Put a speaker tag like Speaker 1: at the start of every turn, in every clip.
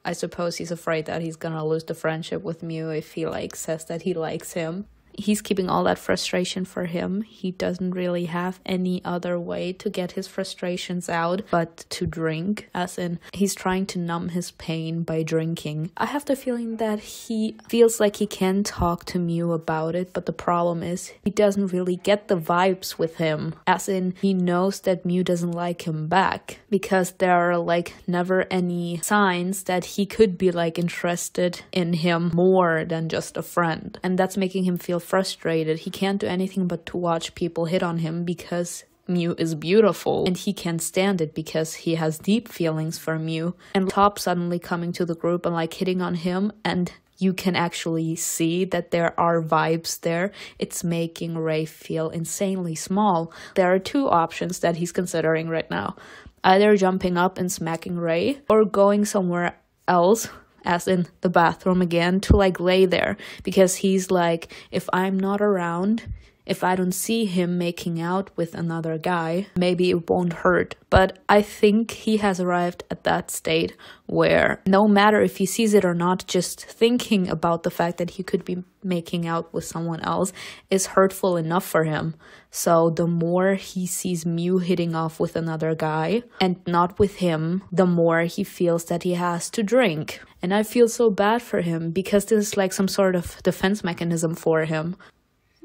Speaker 1: I suppose he's afraid that he's gonna lose the friendship with Mew if he like says that he likes him. He's keeping all that frustration for him. He doesn't really have any other way to get his frustrations out but to drink, as in he's trying to numb his pain by drinking. I have the feeling that he feels like he can talk to Mew about it, but the problem is he doesn't really get the vibes with him, as in he knows that Mew doesn't like him back because there are like never any signs that he could be like interested in him more than just a friend, and that's making him feel frustrated. He can't do anything but to watch people hit on him because Mew is beautiful, and he can't stand it because he has deep feelings for Mew. And Top suddenly coming to the group and like hitting on him, and you can actually see that there are vibes there. It's making Ray feel insanely small. There are two options that he's considering right now: either jumping up and smacking Ray, or going somewhere else, as in the bathroom again, to like lay there, because he's like, if I'm not around, if I don't see him making out with another guy, maybe it won't hurt. But I think he has arrived at that state where no matter if he sees it or not, just thinking about the fact that he could be making out with someone else is hurtful enough for him. So the more he sees Mew hitting off with another guy and not with him, the more he feels that he has to drink. And I feel so bad for him because this is like some sort of defense mechanism for him.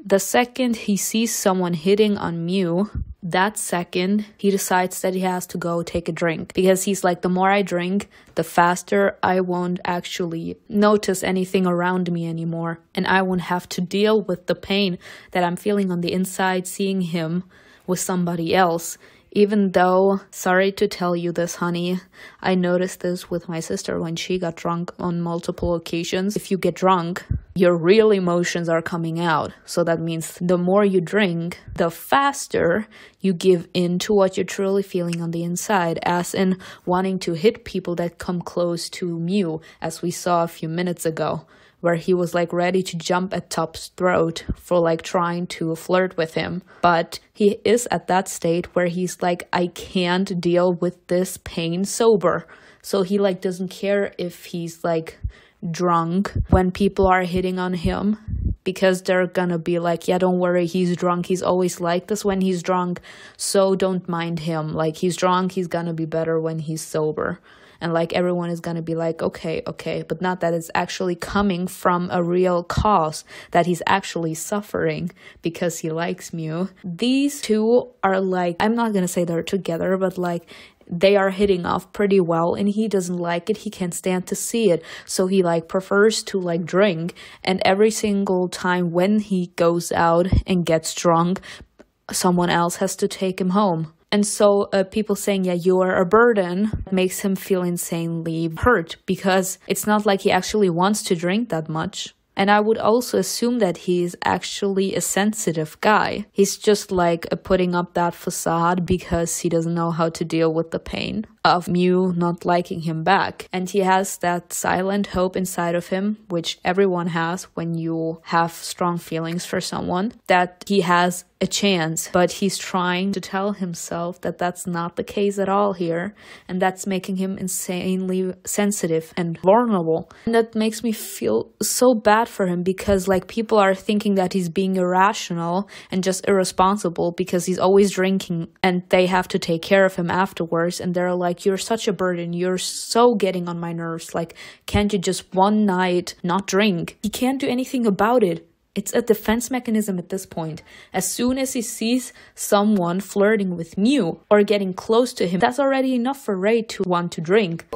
Speaker 1: The second he sees someone hitting on Mew, that second he decides that he has to go take a drink, because he's like, the more I drink, the faster I won't actually notice anything around me anymore, and I won't have to deal with the pain that I'm feeling on the inside seeing him with somebody else. Even though, sorry to tell you this, honey, I noticed this with my sister when she got drunk on multiple occasions. If you get drunk, your real emotions are coming out. So that means the more you drink, the faster you give in to what you're truly feeling on the inside, as in wanting to hit people that come close to Mew, as we saw a few minutes ago, where he was like ready to jump at Top's throat for like trying to flirt with him. But he is at that state where he's like, I can't deal with this pain sober. So he like doesn't care if he's like drunk when people are hitting on him, because they're gonna be like, yeah, don't worry, he's drunk, he's always like this when he's drunk, so don't mind him. Like, he's drunk, he's gonna be better when he's sober. And like everyone is gonna be like, okay, but not that it's actually coming from a real cause, that he's actually suffering because he likes Mew. These two are like, I'm not gonna say they're together, but like they are hitting off pretty well, and he doesn't like it. He can't stand to see it, so he like prefers to like drink, and every single time when he goes out and gets drunk, someone else has to take him home. And so people saying, yeah, you are a burden, makes him feel insanely hurt, because it's not like he actually wants to drink that much. And I would also assume that he's actually a sensitive guy. He's just like putting up that facade because he doesn't know how to deal with the pain of Mew not liking him back. And he has that silent hope inside of him, which everyone has when you have strong feelings for someone, that he has a chance. But he's trying to tell himself that that's not the case at all here, and that's making him insanely sensitive and vulnerable. And that makes me feel so bad for him, because like people are thinking that he's being irrational and just irresponsible because he's always drinking, and they have to take care of him afterwards, and they're like, you're such a burden, you're so getting on my nerves, like, can't you just one night not drink? He can't do anything about it. It's a defense mechanism at this point. As soon as he sees someone flirting with Mew or getting close to him, that's already enough for Ray to want to drink.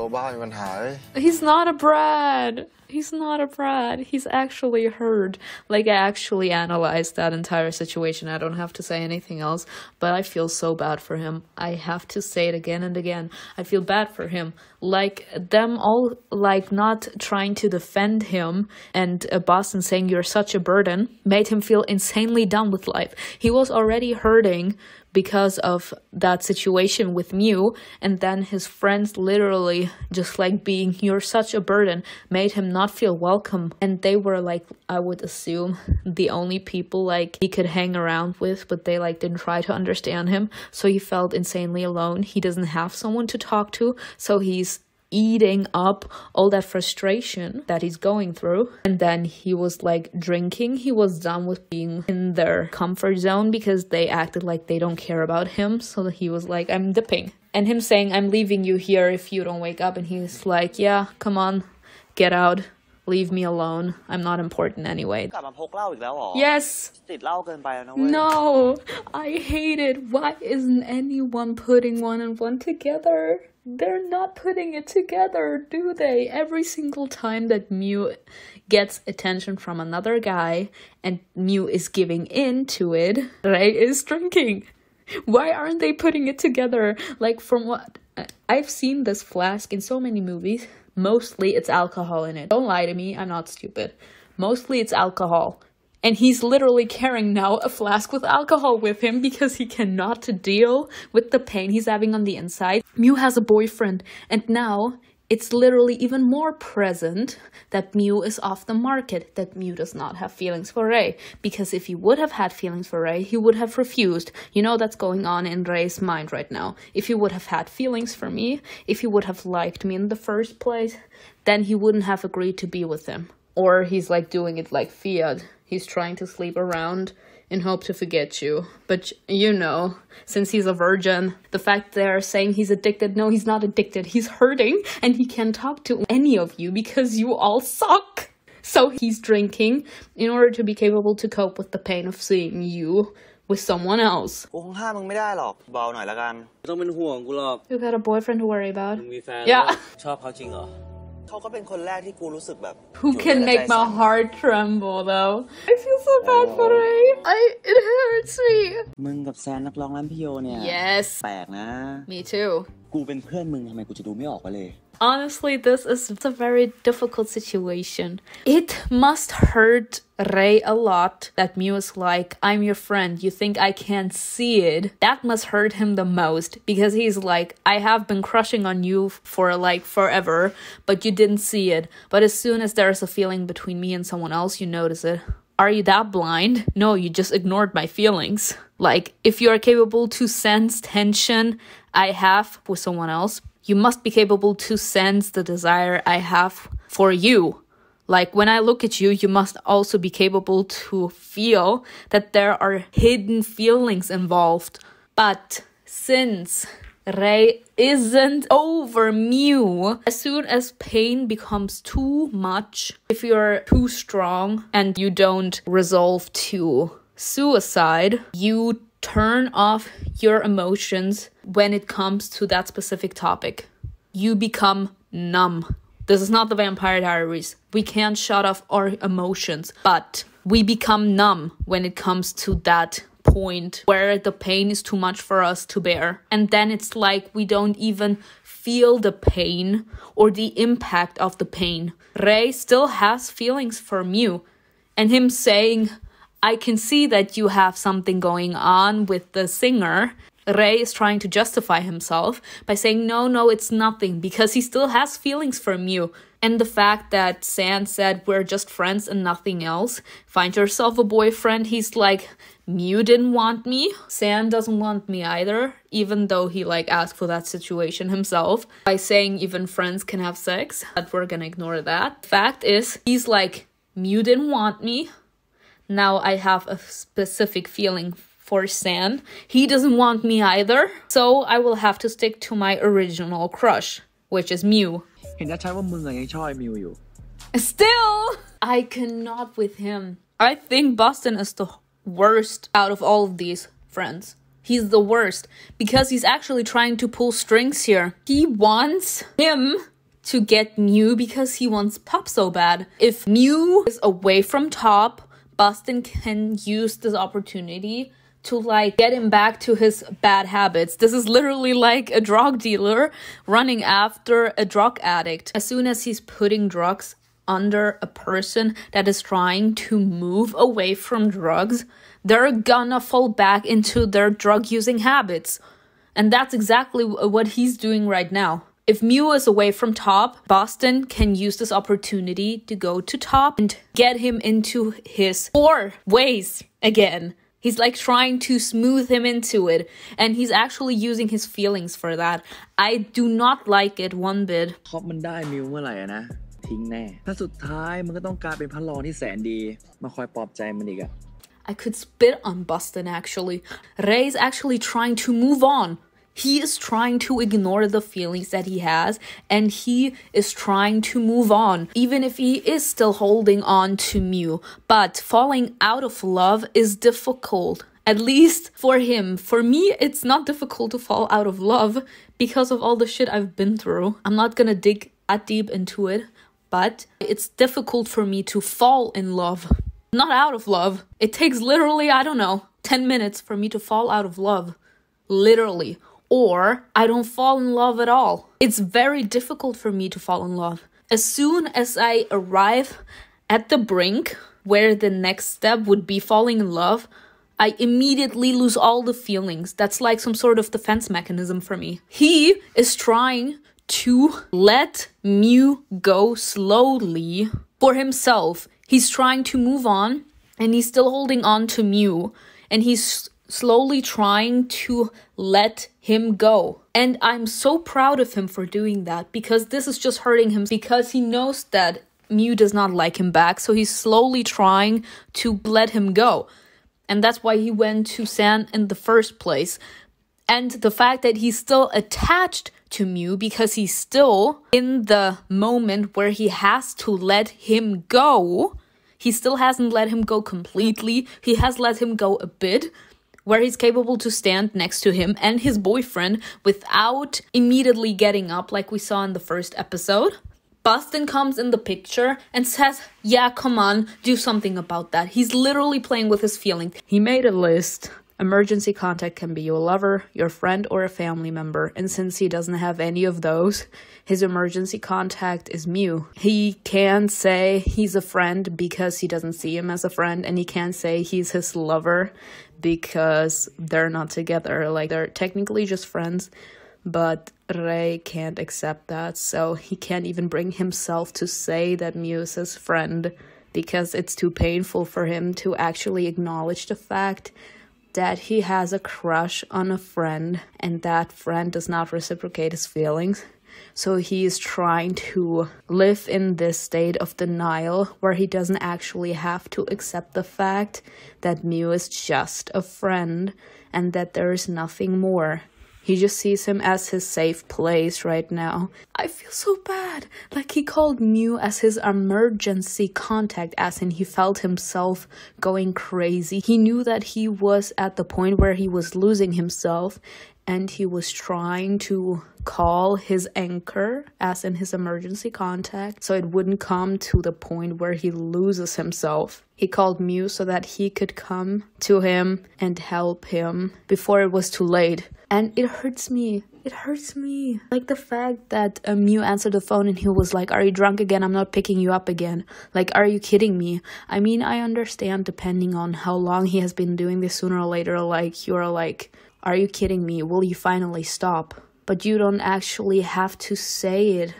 Speaker 1: He's not a brat. He's not a brat. He's actually hurt. Like, I actually analyzed that entire situation. I don't have to say anything else, but I feel so bad for him. I have to say it again and again. I feel bad for him. Like, them all, like, not trying to defend him, and Boston saying you're such a burden made him feel insanely done with life. He was already hurting because of that situation with Mew, and then his friends literally just like being, you're such a burden, made him not feel welcome. And they were like, I would assume, the only people like he could hang around with, but they like didn't try to understand him, so he felt insanely alone. He doesn't have someone to talk to, so he's eating up all that frustration that he's going through. And then he was like drinking. He was done with being in their comfort zone because they acted like they don't care about him. So he was like, I'm dipping. And him saying, I'm leaving you here if you don't wake up. And he's like, yeah, come on, get out. Leave me alone. I'm not important anyway. Yes. No, I hate it. Why isn't anyone putting one and one together? They're not putting it together, do they? Every single time that Mew gets attention from another guy and Mew is giving in to it, Ray is drinking. Why aren't they putting it together? Like, from what I've seen this flask in so many movies, mostly it's alcohol in it. Don't lie to me, I'm not stupid. Mostly it's alcohol. And he's literally carrying now a flask with alcohol with him because he cannot deal with the pain he's having on the inside. Mew has a boyfriend, and now it's literally even more present that Mew is off the market, that Mew does not have feelings for Ray. Because if he would have had feelings for Ray, he would have refused. You know that's going on in Ray's mind right now. If he would have had feelings for me, if he would have liked me in the first place, then he wouldn't have agreed to be with him. Or he's like doing it like Fiat. He's trying to sleep around in hope to forget you. But you know, since he's a virgin, the fact they're saying he's addicted, no, he's not addicted. He's hurting and he can't talk to any of you because you all suck. So he's drinking in order to be capable to cope with the pain of seeing you with someone else. You got a boyfriend to worry about? Yeah. Who can make my heart tremble though? I feel so bad for Ray. It hurts me. Yes. Me too. Honestly, this is a very difficult situation. It must hurt Ray a lot that Mew is like, I'm your friend, you think I can't see it? That must hurt him the most because he's like, I have been crushing on you for like forever, but you didn't see it. But as soon as there's a feeling between me and someone else, you notice it. Are you that blind? No, you just ignored my feelings. Like, if you are capable to sense tension I have with someone else, you must be capable to sense the desire I have for you. Like, when I look at you, you must also be capable to feel that there are hidden feelings involved. But since Ray isn't over Mew, as soon as pain becomes too much, if you're too strong and you don't resolve to suicide, you turn off your emotions when it comes to that specific topic. You become numb. This is not the Vampire Diaries. We can't shut off our emotions, but we become numb when it comes to that point where the pain is too much for us to bear. And then it's like we don't even feel the pain or the impact of the pain. Ray still has feelings for Mew, and him saying, I can see that you have something going on with the singer. Ray is trying to justify himself by saying, no, it's nothing, because he still has feelings for Mew. And the fact that San said, we're just friends and nothing else, find yourself a boyfriend, he's like, Mew didn't want me. San doesn't want me either, even though he like asked for that situation himself by saying even friends can have sex. But we're gonna ignore that. Fact is, he's like, Mew didn't want me. Now I have a specific feeling for San. He doesn't want me either. So I will have to stick to my original crush, which is Mew. Still, I cannot with him. I think Boston is the worst out of all of these friends. He's the worst because he's actually trying to pull strings here. He wants him to get Mew because he wants Pop so bad. If Mew is away from Top, Boston can use this opportunity to like get him back to his bad habits. This is literally like a drug dealer running after a drug addict. As soon as he's putting drugs under a person that is trying to move away from drugs, they're gonna fall back into their drug using habits. And that's exactly what he's doing right now. If Mew is away from Top, Boston can use this opportunity to go to Top and get him into his 4 ways again. He's like trying to smooth him into it, and he's actually using his feelings for that. I do not like it one bit.
Speaker 2: คอปมันได้มิวเมื่อไหร่นะทิ้งแน่ถ้าสุดท้ายมันก็ต้องกลายเป็นพระรองที่แสนดีมาคอยปลอบใจมันอีกอะ
Speaker 1: I could spit on Boston actually. Ray is actually trying to move on. He is trying to ignore the feelings that he has, and he is trying to move on, even if he is still holding on to Mew. But falling out of love is difficult, at least for him. For me, it's not difficult to fall out of love because of all the shit I've been through. I'm not gonna dig that deep into it, but it's difficult for me to fall in love. Not out of love. It takes literally, I don't know, 10 minutes for me to fall out of love. Literally. Or I don't fall in love at all. It's very difficult for me to fall in love. As soon as I arrive at the brink where the next step would be falling in love, I immediately lose all the feelings. That's like some sort of defense mechanism for me. He is trying to let Mew go slowly for himself. He's trying to move on, and he's still holding on to Mew, and he's slowly trying to let him go. And I'm so proud of him for doing that, because this is just hurting him, because he knows that Mew does not like him back, so he's slowly trying to let him go. And that's why he went to San in the first place. And the fact that he's still attached to Mew because he's still in the moment where he has to let him go. He still hasn't let him go completely. He has let him go a bit, where he's capable to stand next to him and his boyfriend without immediately getting up like we saw in the first episode. Boston comes in the picture and says, yeah, come on, do something about that. He's literally playing with his feelings. He made a list. Emergency contact can be your lover, your friend, or a family member. And since he doesn't have any of those, his emergency contact is Mew. He can say he's a friend because he doesn't see him as a friend, and he can't say he's his lover because they're not together. Like, they're technically just friends, but Ray can't accept that, so he can't even bring himself to say that Mew is his friend because it's too painful for him to actually acknowledge the fact that he has a crush on a friend and that friend does not reciprocate his feelings. So he is trying to live in this state of denial where he doesn't actually have to accept the fact that Mew is just a friend and that there is nothing more. He just sees him as his safe place right now. I feel so bad. Like, he called Mew as his emergency contact, as in he felt himself going crazy. He knew that he was at the point where he was losing himself, and he was trying to call his anchor, as in his emergency contact, so it wouldn't come to the point where he loses himself. He called Mew so that he could come to him and help him before it was too late. And it hurts me. It hurts me. Like, the fact that Mew answered the phone and he was like, are you drunk again? I'm not picking you up again. Like, are you kidding me? I mean, I understand depending on how long he has been doing this, sooner or later, like, you're like, are you kidding me? Will you finally stop? But you don't actually have to say it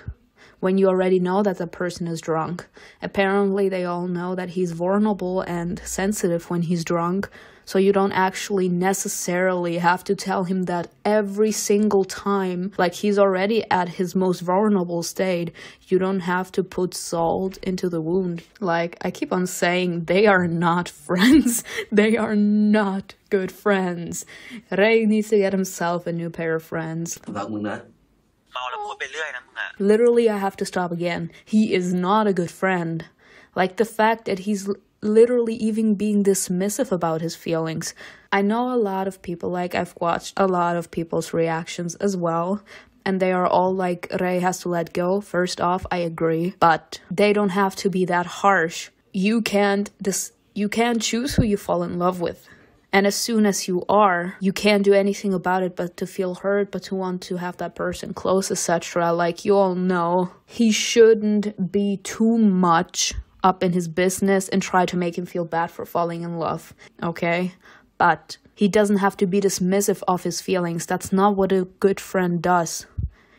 Speaker 1: when you already know that the person is drunk. Apparently, they all know that he's vulnerable and sensitive when he's drunk. So you don't actually necessarily have to tell him that every single time, like he's already at his most vulnerable state. You don't have to put salt into the wound. Like, I keep on saying, they are not friends. They are not good friends. Ray needs to get himself a new pair of friends. Literally, I have to stop again. He is not a good friend. Like, the fact that he's literally even being dismissive about his feelings. I know a lot of people, like, I've watched a lot of people's reactions as well, and they are all like, Ray has to let go. First off, I agree, but they don't have to be that harsh. You can't choose who you fall in love with. And as soon as you are, you can't do anything about it but to feel hurt, but to want to have that person close, etc. Like, you all know, he shouldn't be too much up in his business and try to make him feel bad for falling in love, okay? But he doesn't have to be dismissive of his feelings. That's not what a good friend does.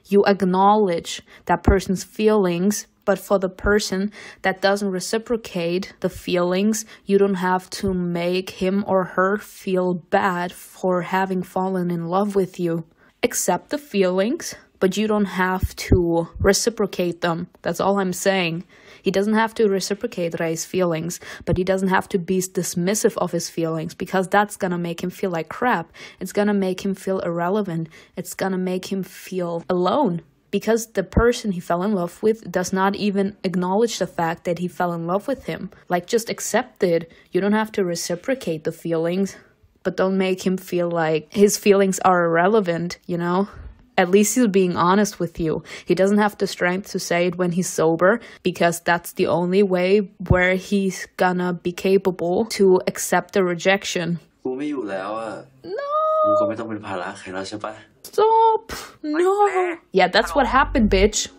Speaker 1: You acknowledge that person's feelings But for the person that doesn't reciprocate the feelings, you don't have to make him or her feel bad for having fallen in love with you. Accept the feelings, but you don't have to reciprocate them. That's all I'm saying. He doesn't have to reciprocate Ray's feelings, but he doesn't have to be dismissive of his feelings, because that's gonna make him feel like crap. It's gonna make him feel irrelevant. It's gonna make him feel alone. Because the person he fell in love with does not even acknowledge the fact that he fell in love with him. Like, just accept it. You don't have to reciprocate the feelings, but don't make him feel like his feelings are irrelevant, you know? At least he's being honest with you. He doesn't have the strength to say it when he's sober, because that's the only way where he's gonna be capable to accept the rejection. No! Stop! No! Yeah, that's what happened, bitch.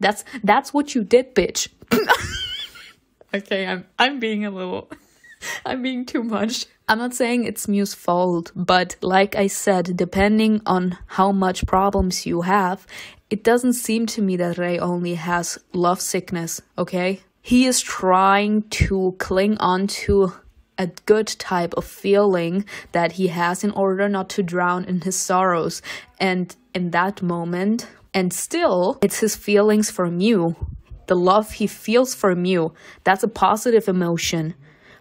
Speaker 1: That's what you did, bitch. Okay, I'm being I'm being too much. I'm not saying it's Mew's fault, but like I said, depending on how much problems you have, it doesn't seem to me that Ray only has love sickness, okay? He is trying to cling on to a good type of feeling that he has in order not to drown in his sorrows. And in that moment, and still, it's his feelings for Mew. The love he feels for Mew, that's a positive emotion.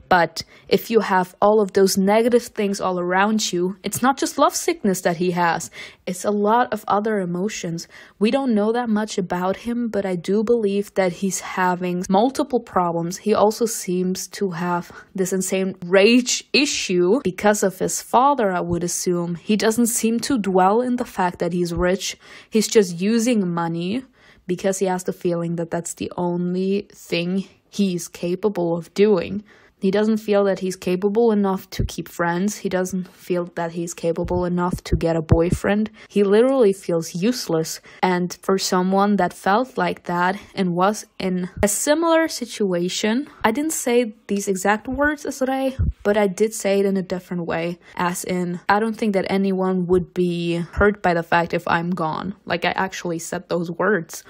Speaker 1: But if you have all of those negative things all around you, it's not just love sickness that he has. It's a lot of other emotions. We don't know that much about him, but I do believe that he's having multiple problems. He also seems to have this insane rage issue because of his father, I would assume. He doesn't seem to dwell in the fact that he's rich. He's just using money because he has the feeling that that's the only thing he's capable of doing. He doesn't feel that he's capable enough to keep friends. He doesn't feel that he's capable enough to get a boyfriend. He literally feels useless. And for someone that felt like that and was in a similar situation, I didn't say these exact words as Ray, but I did say it in a different way. As in, I don't think that anyone would be hurt by the fact if I'm gone. Like, I actually said those words.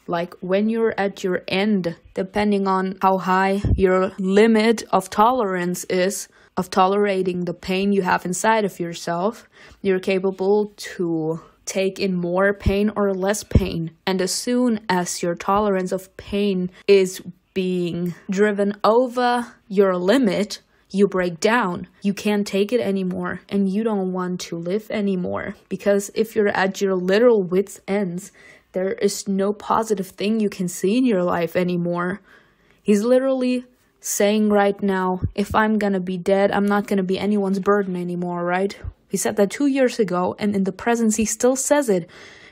Speaker 1: Like, when you're at your end, depending on how high your limit of tolerance is, of tolerating the pain you have inside of yourself, you're capable to take in more pain or less pain. And as soon as your tolerance of pain is being driven over your limit, you break down. You can't take it anymore, and you don't want to live anymore. Because if you're at your literal wit's ends, there is no positive thing you can see in your life anymore. He's literally saying right now, if I'm gonna be dead, I'm not gonna be anyone's burden anymore, right? He said that 2 years ago, and in the present he still says it.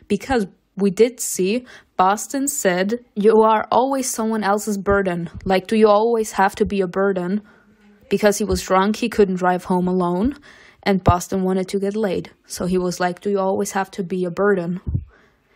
Speaker 1: Because we did see, Boston said, you are always someone else's burden. Like, do you always have to be a burden? Because he was drunk, he couldn't drive home alone, and Boston wanted to get laid. So he was like, do you always have to be a burden?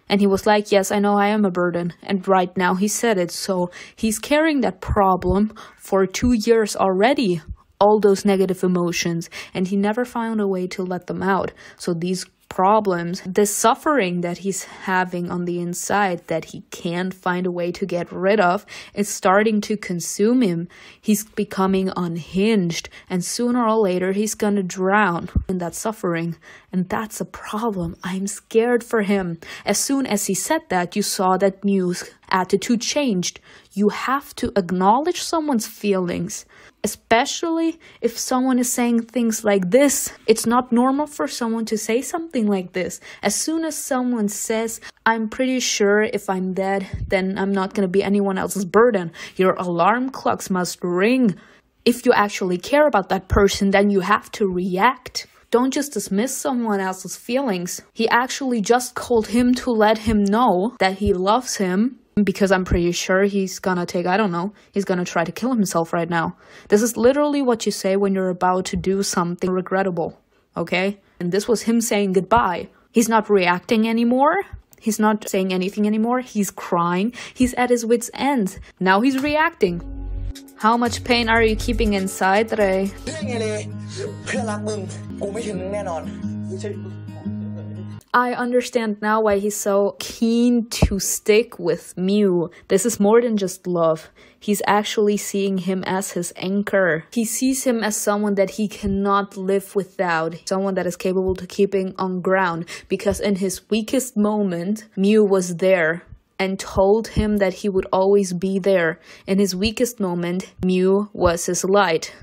Speaker 1: And he was like, yes, I know I am a burden. And right now he said it. So he's carrying that problem for 2 years already. All those negative emotions. And he never found a way to let them out. So these problems, this suffering that he's having on the inside that he can't find a way to get rid of, is starting to consume him. He's becoming unhinged, and sooner or later he's gonna drown in that suffering. And that's a problem. I'm scared for him. As soon as he said that, you saw that Mew's attitude changed. You have to acknowledge someone's feelings, especially if someone is saying things like this. It's not normal for someone to say something like this. As soon as someone says, I'm pretty sure if I'm dead, then I'm not going to be anyone else's burden, your alarm clocks must ring. If you actually care about that person, then you have to react. Don't just dismiss someone else's feelings. He actually just called him to let him know that he loves him, because I'm pretty sure he's gonna he's gonna try to kill himself right now. This is literally what you say when you're about to do something regrettable, okay? And this was him saying goodbye. He's not reacting anymore. He's not saying anything anymore. He's crying. He's at his wit's end. Now he's reacting. How much pain are you keeping inside, Ray? I understand now why he's so keen to stick with Mew. This is more than just love. He's actually seeing him as his anchor. He sees him as someone that he cannot live without, someone that is capable to keeping on ground, because in his weakest moment, Mew was there and told him that he would always be there. In his weakest moment, Mew was his light.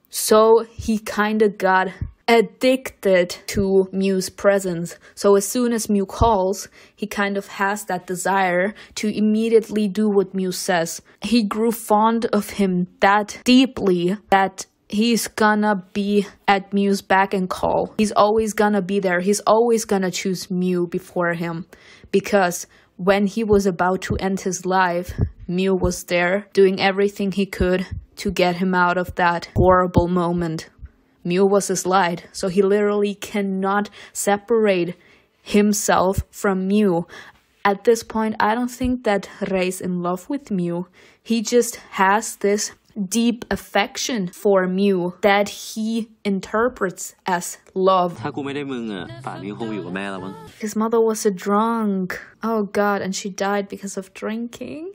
Speaker 1: So he kinda got addicted to Mew's presence. So as soon as Mew calls, he kind of has that desire to immediately do what Mew says. He grew fond of him that deeply that he's gonna be at Mew's beck and call. He's always gonna be there. He's always gonna choose Mew before him. Because when he was about to end his life, Mew was there doing everything he could to get him out of that horrible moment. Mew was his light, so he literally cannot separate himself from Mew. At this point, I don't think that Rei's in love with Mew. He just has this deep affection for Mew that he interprets as love. His mother was a drunk. Oh god, and she died because of drinking.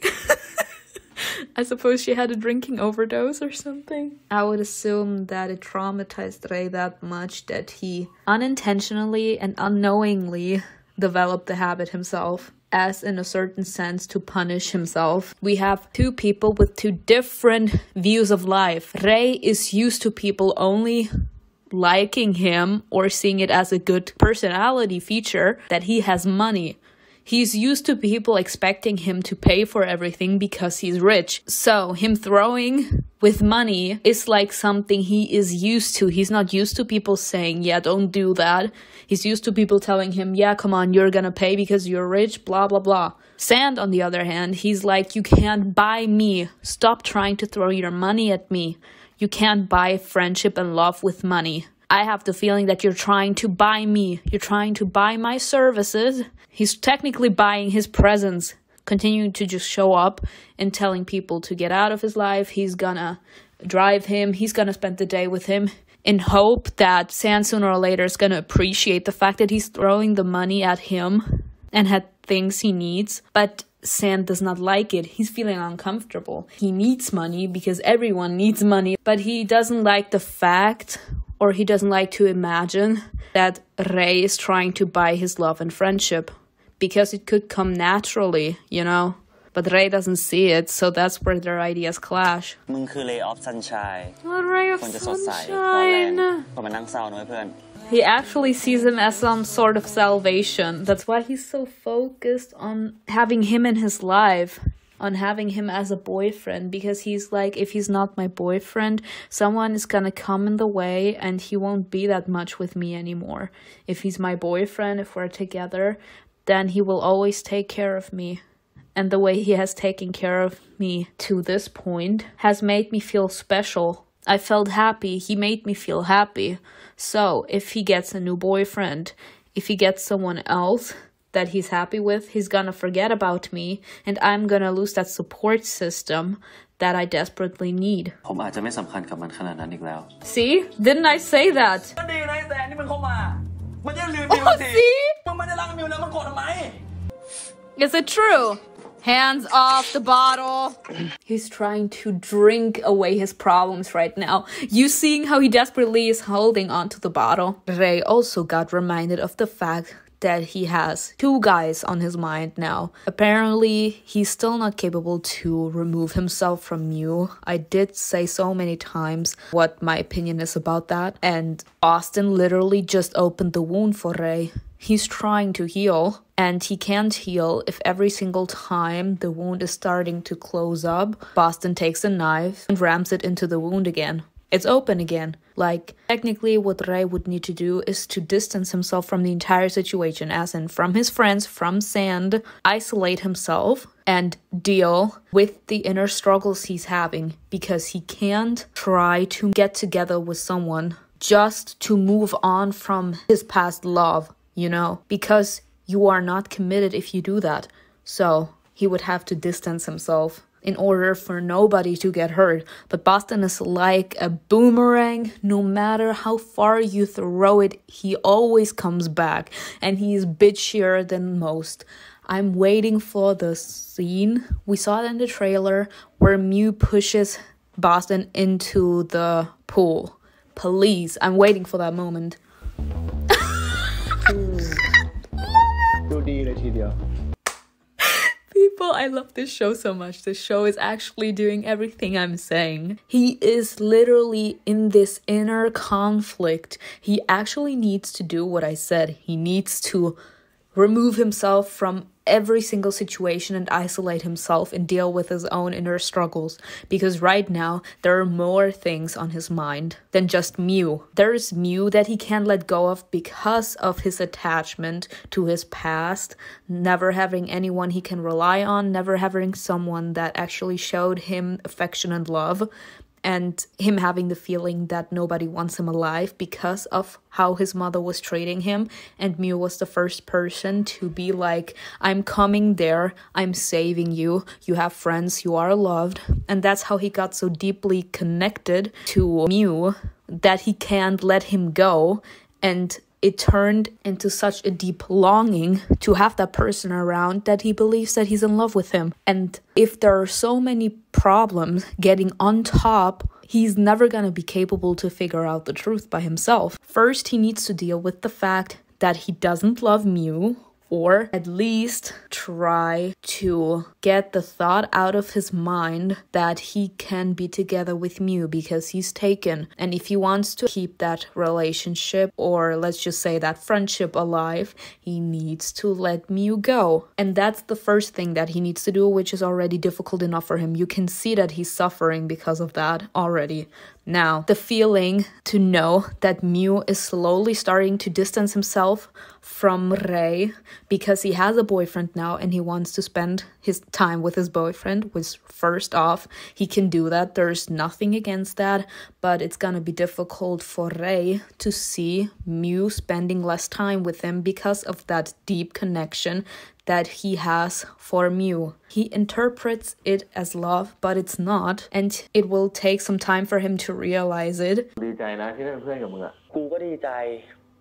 Speaker 1: I suppose she had a drinking overdose or something. I would assume that it traumatized Rei that much that he unintentionally and unknowingly developed the habit himself, as in a certain sense to punish himself. We have two people with two different views of life. Rei is used to people only liking him or seeing it as a good personality feature that he has money. He's used to people expecting him to pay for everything because he's rich. So him throwing with money is like something he is used to. He's not used to people saying, yeah, don't do that. He's used to people telling him, yeah, come on, you're gonna pay because you're rich, blah, blah, blah. Sand, on the other hand, he's like, you can't buy me. Stop trying to throw your money at me. You can't buy friendship and love with money. I have the feeling that you're trying to buy me. You're trying to buy my services. He's technically buying his presence, continuing to just show up and telling people to get out of his life. He's gonna drive him. He's gonna spend the day with him in hope that Sand sooner or later is gonna appreciate the fact that he's throwing the money at him and had things he needs. But Sand does not like it. He's feeling uncomfortable. He needs money because everyone needs money, but he doesn't like the fact, or he doesn't like to imagine, that Rei is trying to buy his love and friendship. Because it could come naturally, you know? But Rei doesn't see it, so that's where their ideas clash.
Speaker 3: Ray of sunshine.
Speaker 1: A ray of sunshine. He actually sees him as some sort of salvation. That's why he's so focused on having him in his life, on having him as a boyfriend, because he's like, if he's not my boyfriend, someone is gonna come in the way and he won't be that much with me anymore. If he's my boyfriend, if we're together, then he will always take care of me. And the way he has taken care of me to this point has made me feel special. I felt happy. He made me feel happy. So if he gets a new boyfriend, if he gets someone else that he's happy with, he's gonna forget about me, and I'm gonna lose that support system that I desperately need. See? Didn't I say that? Oh, see? Is it true? Hands off the bottle. He's trying to drink away his problems right now. You seeing how he desperately is holding onto the bottle? Rei also got reminded of the fact that he has two guys on his mind now. Apparently, he's still not capable to remove himself from Mew. I did say so many times what my opinion is about that. And Austin literally just opened the wound for Rei. He's trying to heal, and he can't heal if every single time the wound is starting to close up, Boston takes a knife and rams it into the wound again. It's open again. Like, technically what Rei would need to do is to distance himself from the entire situation, as in from his friends, from Sand, isolate himself and deal with the inner struggles he's having, because he can't try to get together with someone just to move on from his past love, you know, because you are not committed if you do that. So he would have to distance himself. in order for nobody to get hurt. But Boston is like a boomerang. No matter how far you throw it, he always comes back. And he is bitchier than most. I'm waiting for the scene. We saw it in the trailer where Mew pushes Boston into the pool. Please, I'm waiting for that moment.
Speaker 2: ดูดีเลยทีเดียว
Speaker 1: People, I love this show so much. This show is actually doing everything I'm saying. He is literally in this inner conflict. He actually needs to do what I said. He needs to remove himself from every single situation and isolate himself and deal with his own inner struggles. Because right now, there are more things on his mind than just Mew. There is Mew that he can't let go of because of his attachment to his past, never having anyone he can rely on, never having someone that actually showed him affection and love, and him having the feeling that nobody wants him alive because of how his mother was treating him. And Mew was the first person to be like, I'm coming there, I'm saving you, you have friends, you are loved. And that's how he got so deeply connected to Mew that he can't let him go. And it turned into such a deep longing to have that person around that he believes that he's in love with him. And if there are so many problems getting on top, he's never gonna be capable to figure out the truth by himself. First, he needs to deal with the fact that he doesn't love Mew, or at least try to get the thought out of his mind that he can be together with Mew because he's taken. And if he wants to keep that relationship, or let's just say that friendship alive, he needs to let Mew go. And that's the first thing that he needs to do, which is already difficult enough for him. You can see that he's suffering because of that already. Now, the feeling to know that Mew is slowly starting to distance himself from Ray because he has a boyfriend now and he wants to spend his time with his boyfriend, which first off, he can do that. There's nothing against that, but it's gonna be difficult for Ray to see Mew spending less time with him because of that deep connection that he has for Mew. He interprets it as love, but it's not, and it will take some time for him to realize it.
Speaker 2: ดีใจนะที่เป็นเพื่อนกับมึงอะ
Speaker 3: กูก็ดีใจ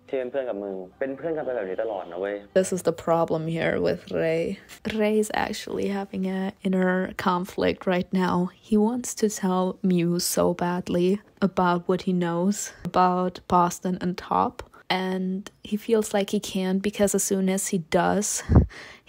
Speaker 3: ที่เป็นเพื่อนกับมึง เป็นเพื่อนกันไปแบบนี้ตลอดนะเว้ย
Speaker 1: This is the problem here with Ray. Ray is actually having an inner conflict right now. He wants to tell Mew so badly about what he knows about Boston and Top. And he feels like he can't because as soon as he does,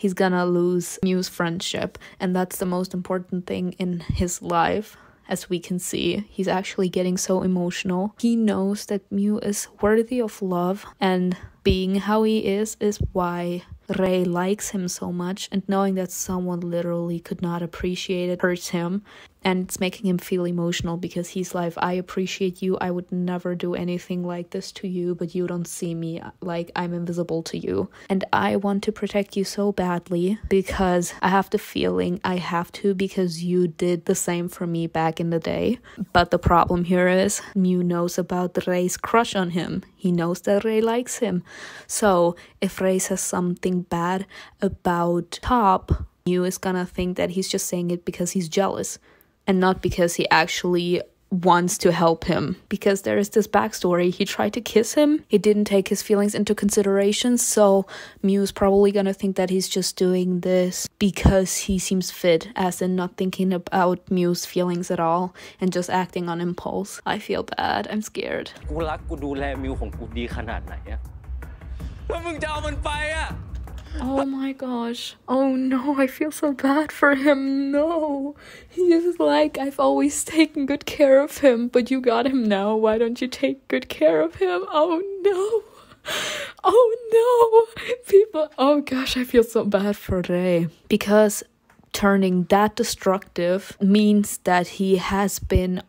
Speaker 1: he's gonna lose Mew's friendship. And that's the most important thing in his life. As we can see, he's actually getting so emotional. He knows that Mew is worthy of love, and being how he is why Ray likes him so much. And knowing that someone literally could not appreciate it hurts him. And it's making him feel emotional because he's like, I appreciate you. I would never do anything like this to you, but you don't see me, like I'm invisible to you. And I want to protect you so badly because I have the feeling I have to because you did the same for me back in the day. But the problem here is Mew knows about Ray's crush on him. He knows that Ray likes him. So if Ray says something bad about Top, Mew is gonna think that he's just saying it because he's jealous. And not because he actually wants to help him. Because there is this backstory. He tried to kiss him. He didn't take his feelings into consideration. So Mew's probably gonna think that he's just doing this because he seems fit, as in not thinking about Mew's feelings at all and just acting on impulse. I feel bad. I'm scared.
Speaker 3: กูรักกูดูแลมิวของกูดีขนาดไหนอะแล้วมึงจะเอามันไปอะ
Speaker 1: Oh my gosh. Oh no, I feel so bad for him. No. He is like, I've always taken good care of him, but you got him now. Why don't you take good care of him? Oh no. Oh no. People, oh gosh, I feel so bad for Ray. Because turning that destructive means that he has been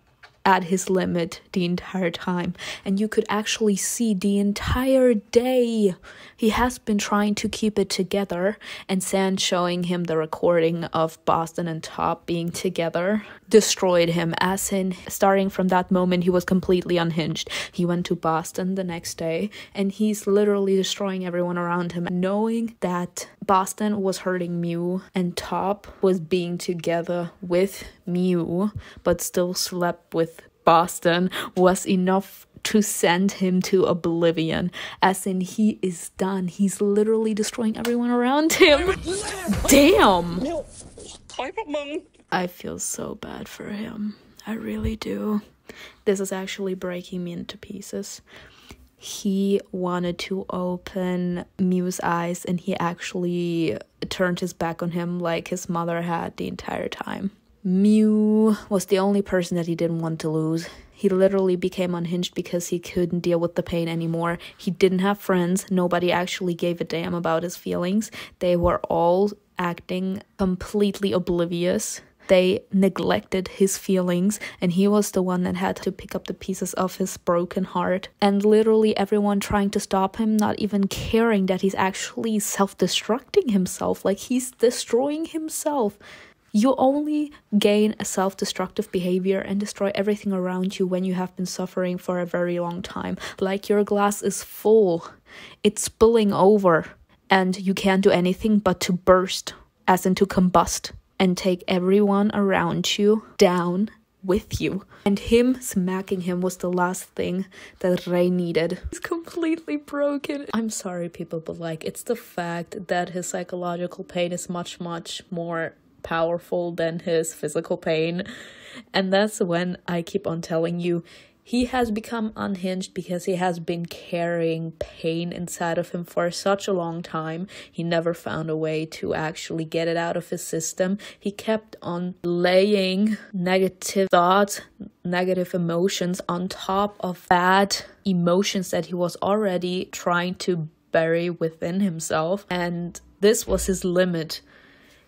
Speaker 1: at his limit the entire time. And you could actually see the entire day he has been trying to keep it together, and Sand showing him the recording of Boston and Top being together destroyed him, as in starting from that moment he was completely unhinged. He went to Boston the next day and he's literally destroying everyone around him, knowing that Boston was hurting Mew and Top was being together with Mew but still slept with Boston was enough to send him to oblivion. As in, he is done. He's literally destroying everyone around him. Damn! I feel so bad for him. I really do. This is actually breaking me into pieces. He wanted to open Mew's eyes and he actually turned his back on him like his mother had the entire time. Mew was the only person that he didn't want to lose. He literally became unhinged because he couldn't deal with the pain anymore. He didn't have friends. Nobody actually gave a damn about his feelings. They were all acting completely oblivious. They neglected his feelings, and he was the one that had to pick up the pieces of his broken heart. And literally everyone trying to stop him, not even caring that he's actually self-destructing himself, like he's destroying himself. You only gain a self-destructive behavior and destroy everything around you when you have been suffering for a very long time. Like your glass is full, it's spilling over, and you can't do anything but to burst, as in to combust, and take everyone around you down with you. And him smacking him was the last thing that Ray needed. He's completely broken. I'm sorry, people, but like, it's the fact that his psychological pain is much, much more powerful than his physical pain. And that's when I keep on telling you, he has become unhinged because he has been carrying pain inside of him for such a long time. He never found a way to actually get it out of his system. He kept on laying negative thoughts, negative emotions on top of bad emotions that he was already trying to bury within himself. And this was his limit.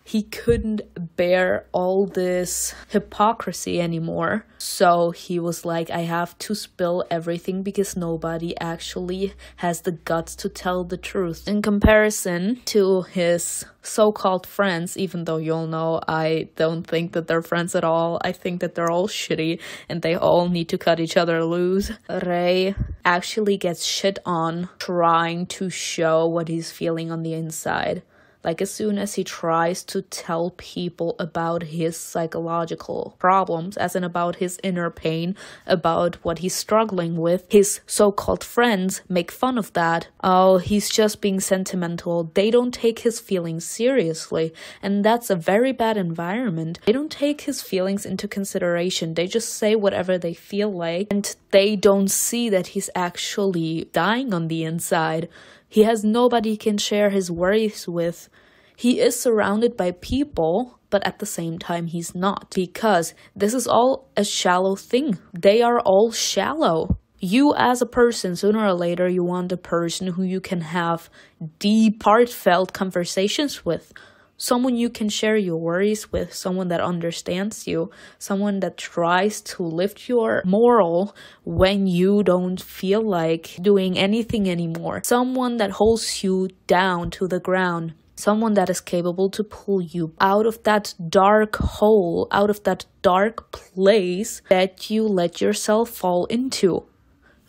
Speaker 1: He couldn't bear all this hypocrisy anymore. So he was like, I have to spill everything because nobody actually has the guts to tell the truth. In comparison to his so-called friends, even though you all know I don't think that they're friends at all. I think that they're all shitty and they all need to cut each other loose. Ray actually gets shit on trying to show what he's feeling on the inside. Like, as soon as he tries to tell people about his psychological problems, as in about his inner pain, about what he's struggling with, his so-called friends make fun of that. Oh, he's just being sentimental. They don't take his feelings seriously. And that's a very bad environment. They don't take his feelings into consideration. They just say whatever they feel like. And they don't see that he's actually dying on the inside. He has nobody he can share his worries with. He is surrounded by people, but at the same time he's not. Because this is all a shallow thing. They are all shallow. You as a person, sooner or later, you want a person who you can have deep, heartfelt conversations with. Someone you can share your worries with, someone that understands you, someone that tries to lift your moral when you don't feel like doing anything anymore, someone that holds you down to the ground, someone that is capable to pull you out of that dark hole, out of that dark place that you let yourself fall into.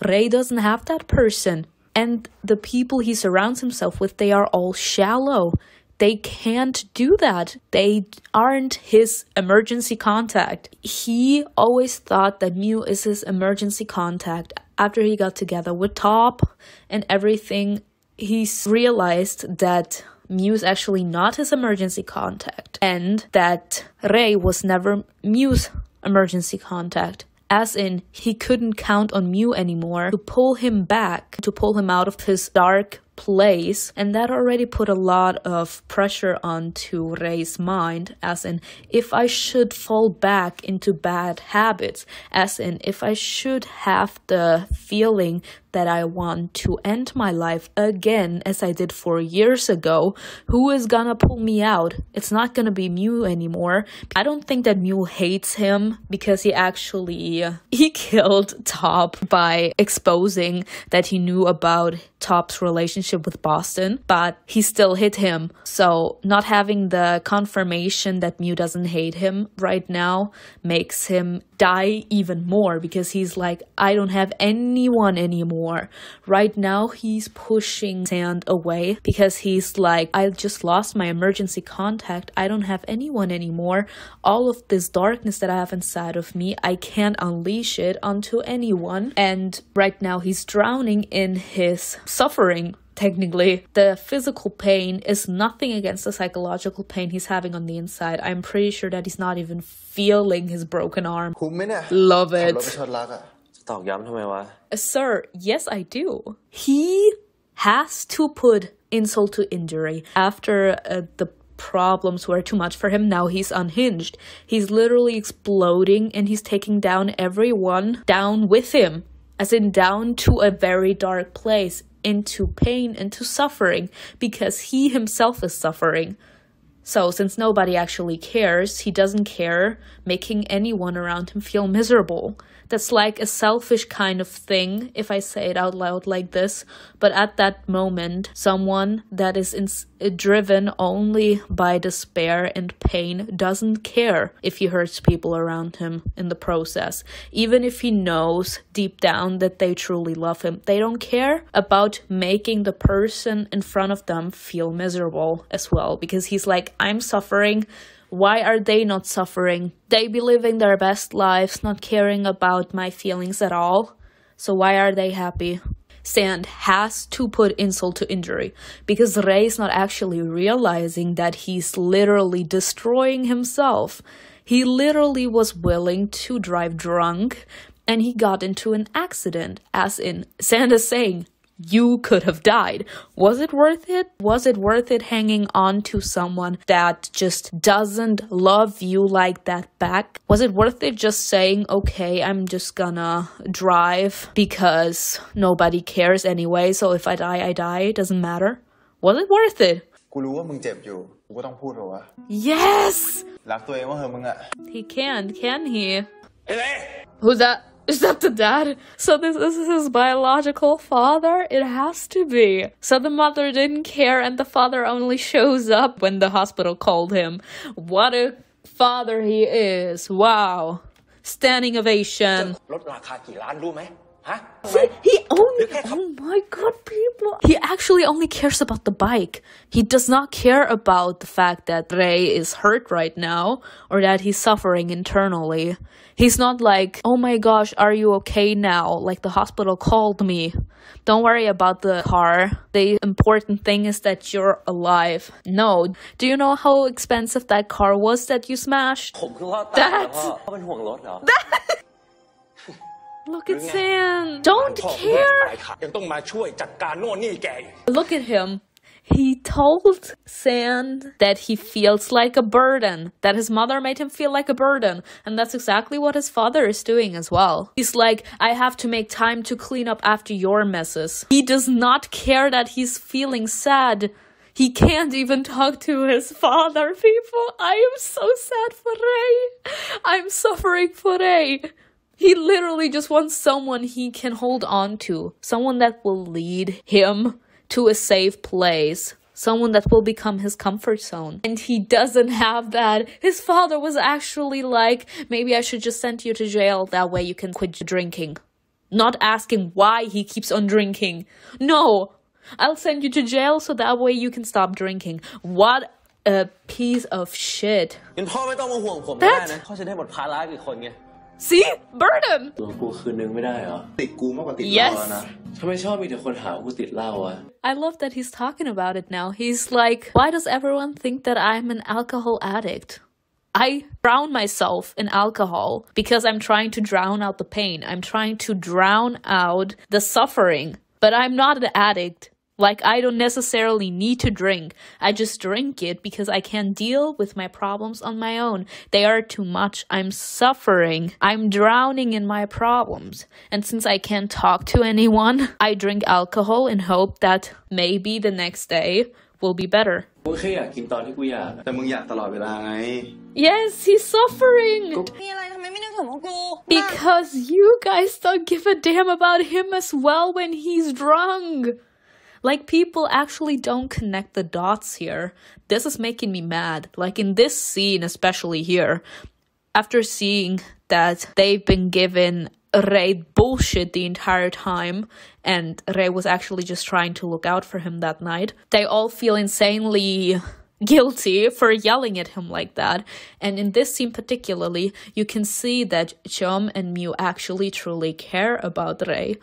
Speaker 1: Ray doesn't have that person, and the people he surrounds himself with, they are all shallow. They can't do that. They aren't his emergency contact. He always thought that Mew is his emergency contact. After he got together with Top and everything, he's realized that Mew is actually not his emergency contact. And that Ray was never Mew's emergency contact. As in, he couldn't count on Mew anymore to pull him back, to pull him out of his dark place, and that already put a lot of pressure onto Ray's mind, as in, if I should fall back into bad habits, as in, if I should have the feeling that I want to end my life again as I did 4 years ago, who is gonna pull me out? It's not gonna be Mew anymore. I don't think that Mew hates him because he killed Top by exposing that he knew about Top's relationship with Boston, but he still hit him. So not having the confirmation that Mew doesn't hate him right now makes him die even more, because he's like, I don't have anyone anymore. Right now he's pushing Sand away because he's like, I just lost my emergency contact. I don't have anyone anymore. All of this darkness that I have inside of me, I can't unleash it onto anyone. And right now he's drowning in his suffering. Technically, the physical pain is nothing against the psychological pain he's having on the inside. I'm pretty sure that he's not even feeling his broken arm. Love it. Sir, yes, I do. He has to put insult to injury. After the problems were too much for him, now he's unhinged. He's literally exploding, and he's taking down everyone down with him. As in down to a very dark place, into pain, into suffering, because he himself is suffering. So since nobody actually cares, he doesn't care making anyone around him feel miserable. That's like a selfish kind of thing, if I say it out loud like this. But at that moment, someone that is driven only by despair and pain doesn't care if he hurts people around him in the process. Even if he knows deep down that they truly love him, they don't care about making the person in front of them feel miserable as well. Because he's like, I'm suffering. Why are they not suffering? They be living their best lives, not caring about my feelings at all. So why are they happy? Sand has to put insult to injury, because Ray's not actually realizing that he's literally destroying himself. He literally was willing to drive drunk, and he got into an accident, as in Sand is saying, you could have died. Was it worth it? Was it worth it hanging on to someone that just doesn't love you like that back? Was it worth it just saying, okay, I'm just gonna drive because nobody cares anyway, so if I die, I die, it doesn't matter? Was it worth it? Yes! He can he? Who's that? Is that the dad? So this is his biological father? It has to be. So the mother didn't care, and the father only shows up when the hospital called him. What a father he is. Wow. Standing ovation. See, oh my god, people. He actually only cares about the bike. He does not care about the fact that Ray is hurt right now, or that he's suffering internally. He's not like, oh my gosh, are you okay now? Like, the hospital called me. Don't worry about the car. The important thing is that you're alive. No. Do you know how expensive that car was that you smashed? Look at Sam. Don't care. Look at him. He told Sand that he feels like a burden, that his mother made him feel like a burden. And that's exactly what his father is doing as well. He's like, I have to make time to clean up after your messes. He does not care that he's feeling sad. He can't even talk to his father, people. I am so sad for Ray. I'm suffering for Ray. He literally just wants someone he can hold on to. Someone that will lead him to a safe place. Someone that will become his comfort zone. And he doesn't have that. His father was actually like, maybe I should just send you to jail. That way you can quit drinking. Not asking why he keeps on drinking. No, I'll send you to jail so that way you can stop drinking. What a piece of shit. See? Burden! Yes. I love that he's talking about it now. He's like, why does everyone think that I'm an alcohol addict? I drown myself in alcohol because I'm trying to drown out the pain. I'm trying to drown out the suffering. But I'm not an addict. Like, I don't necessarily need to drink. I just drink it because I can't deal with my problems on my own. They are too much. I'm suffering. I'm drowning in my problems. And since I can't talk to anyone, I drink alcohol in hope that maybe the next day will be better. Yes, he's suffering. Because you guys don't give a damn about him as well when he's drunk. Like, people actually don't connect the dots here. This is making me mad. Like, in this scene, especially here, after seeing that they've been given Ray bullshit the entire time, and Ray was actually just trying to look out for him that night, they all feel insanely guilty for yelling at him like that. And in this scene particularly, you can see that Chum and Mew actually truly care about Ray.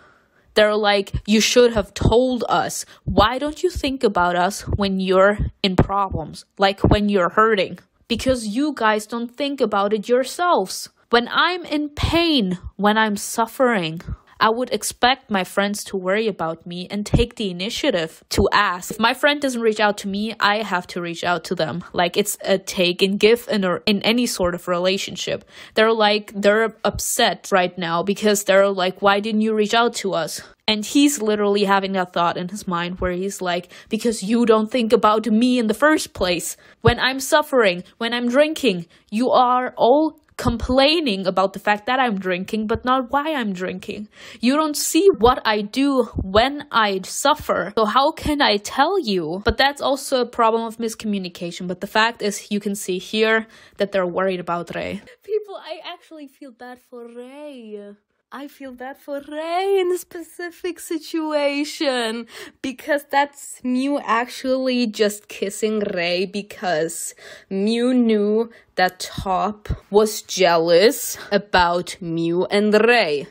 Speaker 1: They're like, you should have told us. Why don't you think about us when you're in problems? Like when you're hurting? Because you guys don't think about it yourselves. When I'm in pain, when I'm suffering, I would expect my friends to worry about me and take the initiative to ask. If my friend doesn't reach out to me, I have to reach out to them. Like, it's a take and give in any sort of relationship. They're upset right now because they're like, why didn't you reach out to us? And he's literally having that thought in his mind where he's like, because you don't think about me in the first place. When I'm suffering, when I'm drinking, you are all complaining about the fact that I'm drinking, but not why I'm drinking. You don't see what I do when I suffer. So how can I tell you? But that's also a problem of miscommunication. But the fact is, you can see here that they're worried about Ray. People, I actually feel bad for Ray. I feel bad for Ray in this specific situation because that's Mew actually just kissing Ray because Mew knew that Top was jealous about Mew and Ray.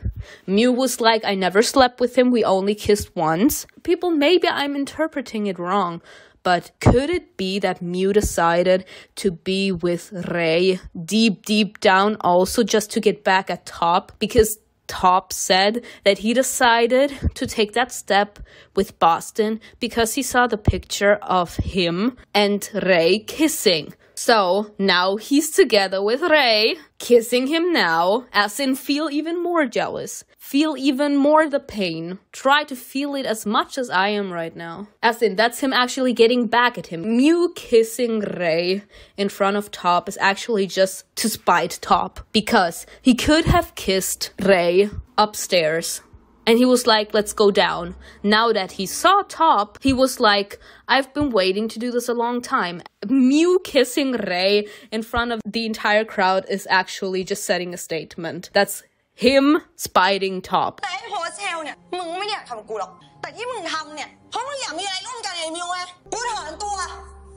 Speaker 1: Mew was like, I never slept with him, we only kissed once. People, maybe I'm interpreting it wrong, but could it be that Mew decided to be with Ray deep down also just to get back at Top? Because Top said that he decided to take that step with Boston because he saw the picture of him and Ray kissing. So now he's together with Ray, kissing him now, as in feel even more jealous, feel even more the pain, try to feel it as much as I am right now. As in, that's him actually getting back at him. Mew kissing Ray in front of Top is actually just to spite Top, because he could have kissed Ray upstairs. And he was like, let's go down. Now that he saw Top, he was like, I've been waiting to do this a long time. Mew kissing Ray in front of the entire crowd is actually just setting a statement. That's him spiting Top.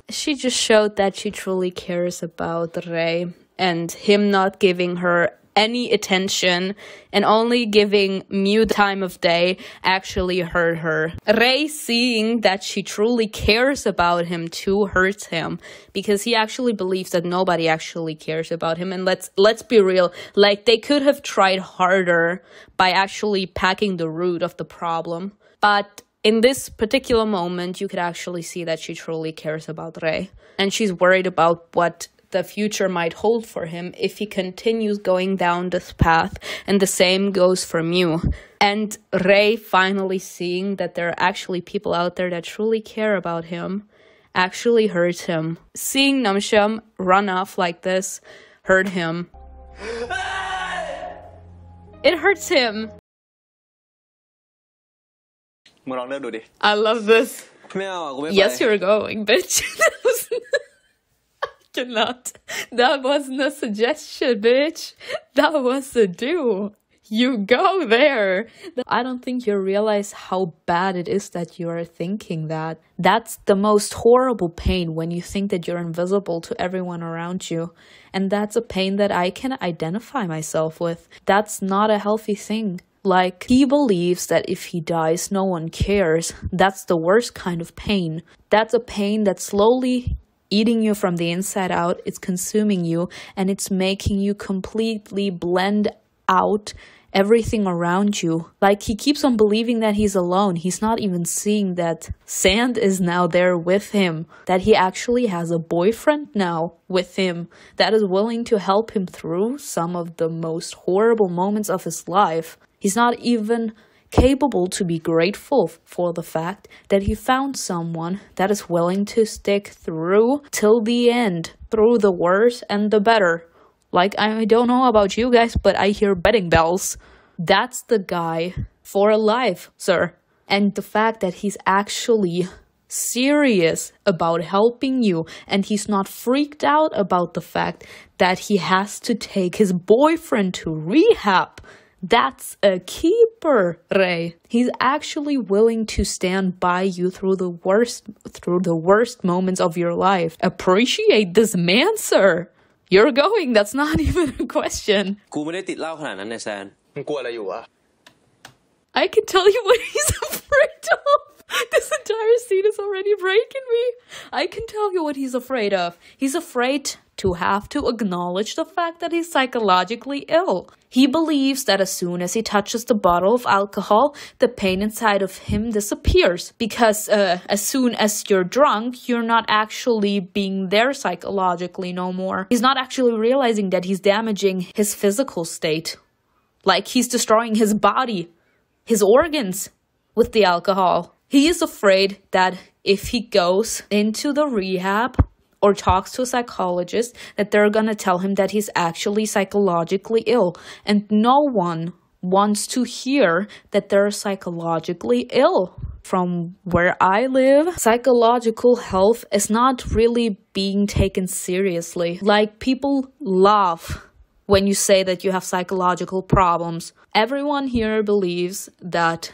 Speaker 1: She just showed that she truly cares about Ray, and him not giving her any attention and only giving Mew the time of day actually hurt her. Ray seeing that she truly cares about him too hurts him, because he actually believes that nobody actually cares about him. And let's be real, like, they could have tried harder by actually packing the root of the problem, but in this particular moment you could actually see that she truly cares about Ray, and she's worried about what the future might hold for him if he continues going down this path, and the same goes for Mew. And Ray finally seeing that there are actually people out there that truly care about him actually hurts him. Seeing Namsham run off like this hurt him. It hurts him. I love this. Yes, you're going, bitch. Cannot. That wasn't a suggestion, bitch. That was a do. You go there. I don't think you realize how bad it is that you are thinking that. That's the most horrible pain, when you think that you're invisible to everyone around you. And that's a pain that I can identify myself with. That's not a healthy thing. Like, he believes that if he dies, no one cares. That's the worst kind of pain. That's a pain that slowly eating you from the inside out. It's consuming you, and it's making you completely blend out everything around you. Like, he keeps on believing that he's alone. He's not even seeing that Sand is now there with him, that he actually has a boyfriend now with him that is willing to help him through some of the most horrible moments of his life. He's not even capable to be grateful for the fact that he found someone that is willing to stick through till the end, through the worse and the better. Like, I don't know about you guys, but I hear wedding bells. That's the guy for life, sir. And the fact that he's actually serious about helping you and he's not freaked out about the fact that he has to take his boyfriend to rehab, that's a keeper, Ray. He's actually willing to stand by you through the worst moments of your life. Appreciate this man, sir. You're going. That's not even a question.
Speaker 3: กูไม่ได้ติดเหล้าขนาดนั้นในแซน
Speaker 4: มึงกลัวอะไรอยู่วะ
Speaker 1: I can tell you what he's afraid of. This entire scene is already breaking me. I can tell you what he's afraid of. He's afraid to have to acknowledge the fact that he's psychologically ill. He believes that as soon as he touches the bottle of alcohol, the pain inside of him disappears. Because as soon as you're drunk, you're not actually being there psychologically no more. He's not actually realizing that he's damaging his physical state. Like he's destroying his body, his organs with the alcohol. He is afraid that if he goes into the rehab or talks to a psychologist, that they're gonna tell him that he's actually psychologically ill. And no one wants to hear that they're psychologically ill. From where I live, psychological health is not really being taken seriously. Like, people laugh when you say that you have psychological problems. Everyone here believes that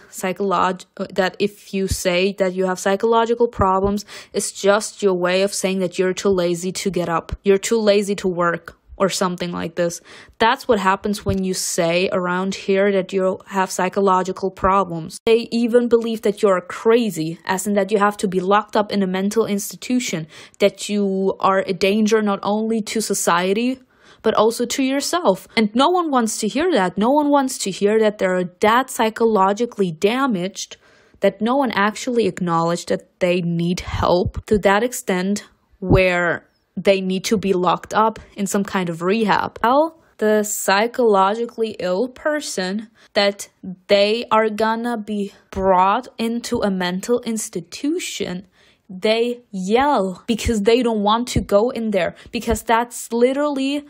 Speaker 1: that if you say that you have psychological problems, it's just your way of saying that you're too lazy to get up. You're too lazy to work or something like this. That's what happens when you say around here that you have psychological problems. They even believe that you're crazy, as in that you have to be locked up in a mental institution, that you are a danger not only to society, but also to yourself. And no one wants to hear that. No one wants to hear that they're that psychologically damaged, that no one actually acknowledged that they need help to that extent where they need to be locked up in some kind of rehab. Tell the psychologically ill person that they are gonna be brought into a mental institution. They yell because they don't want to go in there, because that's literally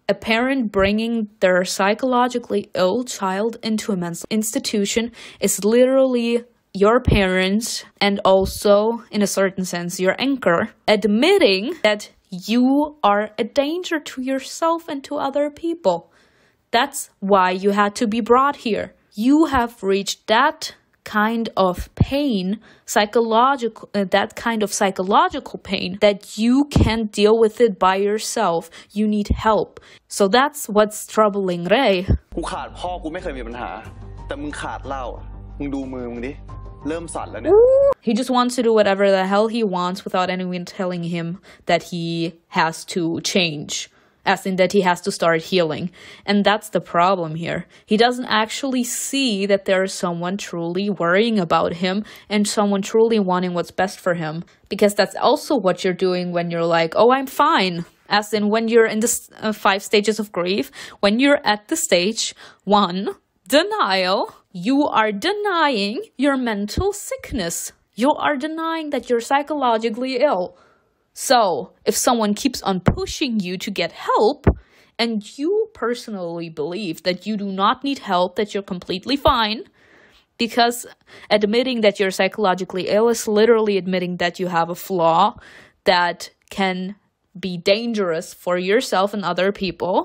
Speaker 1: a parent bringing their psychologically ill child into a mental institution is literally your parents, and also, in a certain sense, your anchor, admitting that you are a danger to yourself and to other people. That's why you had to be brought here. You have reached that kind of pain, that kind of psychological pain, that you can't deal with it by yourself. You need help. So that's what's troubling Ray.
Speaker 4: กูขาดพ่อกูไม่เคยมีปัญหาแต่มึงขาดเหล้ามึงดูมือมึงดิเริ่มสั่นแล้วเนี่ย
Speaker 1: He just wants to do whatever the hell he wants without anyone telling him that he has to change. As in that he has to start healing. And that's the problem here. He doesn't actually see that there is someone truly worrying about him and someone truly wanting what's best for him. Because that's also what you're doing when you're like, oh, I'm fine. As in when you're in the 5 stages of grief, when you're at the stage 1, denial, you are denying your mental sickness. You are denying that you're psychologically ill. So, if someone keeps on pushing you to get help, and you personally believe that you do not need help, that you're completely fine, because admitting that you're psychologically ill is literally admitting that you have a flaw that can be dangerous for yourself and other people,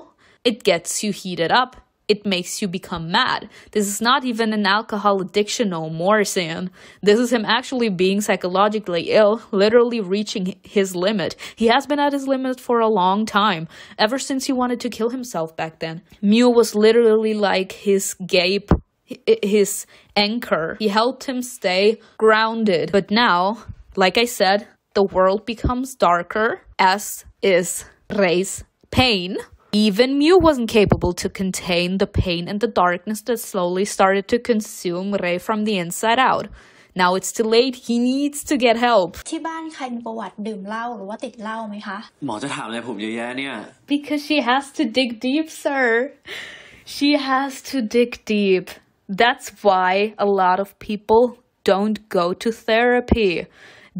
Speaker 1: it gets you heated up. It makes you become mad. This is not even an alcohol addiction no more, Sam. This is him actually being psychologically ill, literally reaching his limit. He has been at his limit for a long time, ever since he wanted to kill himself back then. Mew was literally like his gape, his anchor. He helped him stay grounded. But now, like I said, the world becomes darker, as is Ray's pain. Even Mew wasn't capable to contain the pain and the darkness that slowly started to consume Ray from the inside out. Now it's too late. He needs to get help.
Speaker 5: ที่บ้านใครมีประวัติดื่มเหล้าหรือว่าติดเหล้าไหมคะ
Speaker 3: หมอจะถามอะไรผมเยอะแยะเนี่ย
Speaker 1: Because she has to dig deep, sir. She has to dig deep. That's why a lot of people don't go to therapy.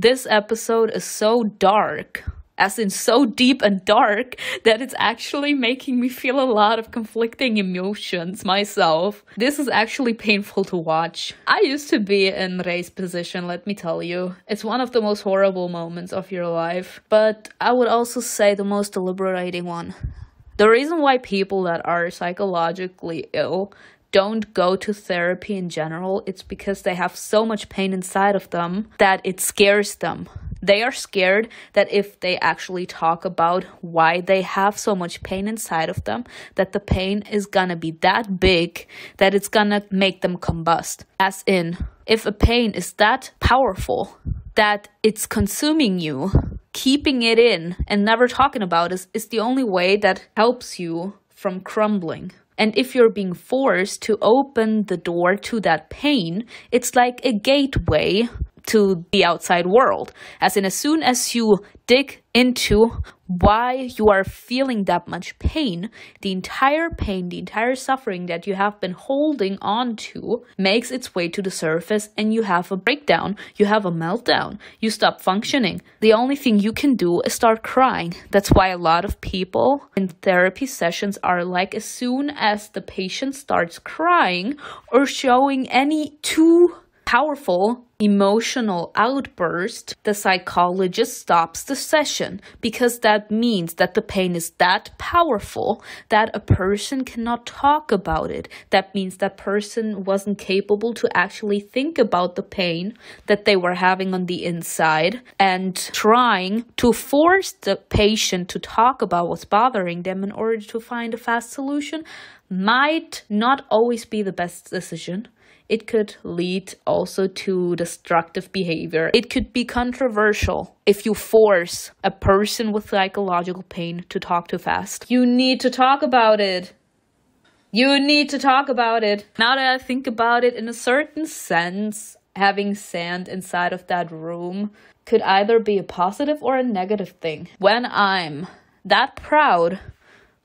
Speaker 1: This episode is so dark as in so deep and dark that it's actually making me feel a lot of conflicting emotions myself. This is actually painful to watch. I used to be in Ray's position, let me tell you. It's one of the most horrible moments of your life, but I would also say the most liberating one. The reason why people that are psychologically ill don't go to therapy in general, it's because they have so much pain inside of them that it scares them. They are scared that if they actually talk about why they have so much pain inside of them, that the pain is gonna be that big that it's gonna make them combust. As in, if a pain is that powerful that it's consuming you, keeping it in and never talking about it is the only way that helps you from crumbling. And if you're being forced to open the door to that pain, it's like a gateway to the outside world. As in, as soon as you dig into why you are feeling that much pain, the entire suffering that you have been holding on to makes its way to the surface, and you have a breakdown, you have a meltdown, you stop functioning. The only thing you can do is start crying. That's why a lot of people in therapy sessions are like, as soon as the patient starts crying or showing any too powerful emotional outburst, the psychologist stops the session, because that means that the pain is that powerful that a person cannot talk about it. That means that person wasn't capable to actually think about the pain that they were having on the inside, and trying to force the patient to talk about what's bothering them in order to find a fast solution might not always be the best decision. It could lead also to destructive behavior. It could be controversial if you force a person with psychological pain to talk too fast. You need to talk about it. You need to talk about it. Now that I think about it, in a certain sense, having sand inside of that room could either be a positive or a negative thing. When I'm that proud,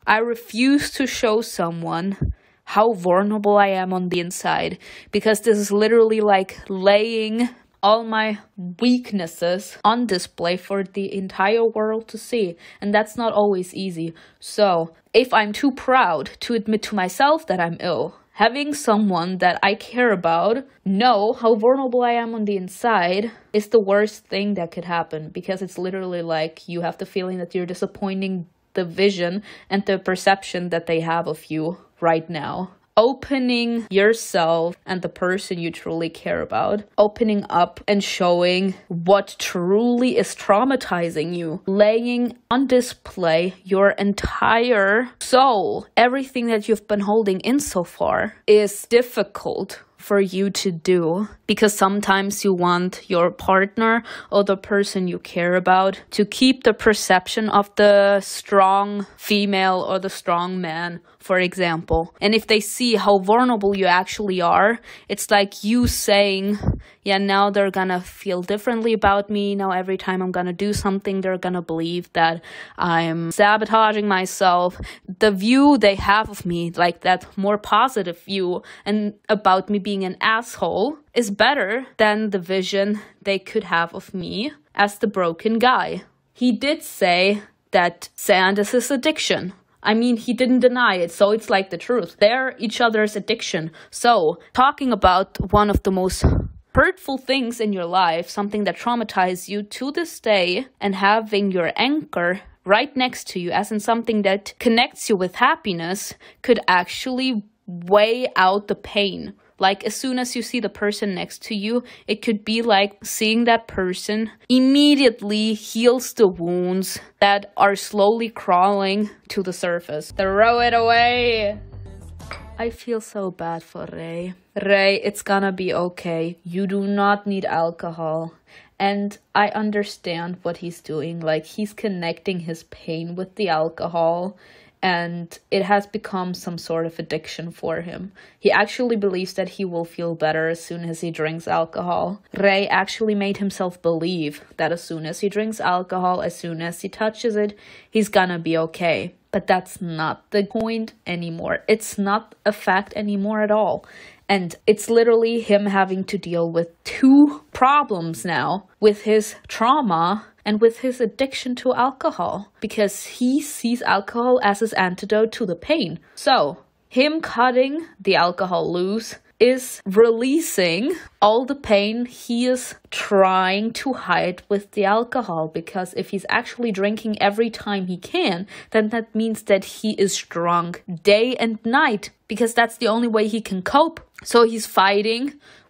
Speaker 1: I refuse to show someone how vulnerable I am on the inside, because this is literally like laying all my weaknesses on display for the entire world to see, and that's not always easy. So if I'm too proud to admit to myself that I'm ill, having someone that I care about know how vulnerable I am on the inside is the worst thing that could happen, because it's literally like you have the feeling that you're disappointing the vision and the perception that they have of you right now. Opening yourself and the person you truly care about, opening up and showing what truly is traumatizing you, laying on display your entire soul, everything that you've been holding in so far, is difficult for you to do, because sometimes you want your partner or the person you care about to keep the perception of the strong female or the strong man, for example. And if they see how vulnerable you actually are, it's like you saying, yeah, now they're gonna feel differently about me. Now every time I'm gonna do something, they're gonna believe that I'm sabotaging myself. The view they have of me, like that more positive view and about me being an asshole, is better than the vision they could have of me as the broken guy. He did say that sand is his addiction. I mean, he didn't deny it, so it's like the truth. They're each other's addiction. So, talking about one of the most hurtful things in your life, something that traumatized you to this day, and having your anchor right next to you, as in something that connects you with happiness, could actually weigh out the pain. Like, as soon as you see the person next to you, it could be like seeing that person immediately heals the wounds that are slowly crawling to the surface. Throw it away! I feel so bad for Ray. Ray, it's gonna be okay. You do not need alcohol. And I understand what he's doing. Like, he's connecting his pain with the alcohol, and it has become some sort of addiction for him. He actually believes that he will feel better as soon as he drinks alcohol. Ray actually made himself believe that as soon as he drinks alcohol, as soon as he touches it, he's gonna be okay. But that's not the point anymore. It's not a fact anymore at all. And it's literally him having to deal with two problems now, with his trauma and with his addiction to alcohol, because he sees alcohol as his antidote to the pain. So him cutting the alcohol loose is releasing all the pain he is trying to hide with the alcohol, because if he's actually drinking every time he can, then that means that he is drunk day and night, because that's the only way he can cope. So he's fighting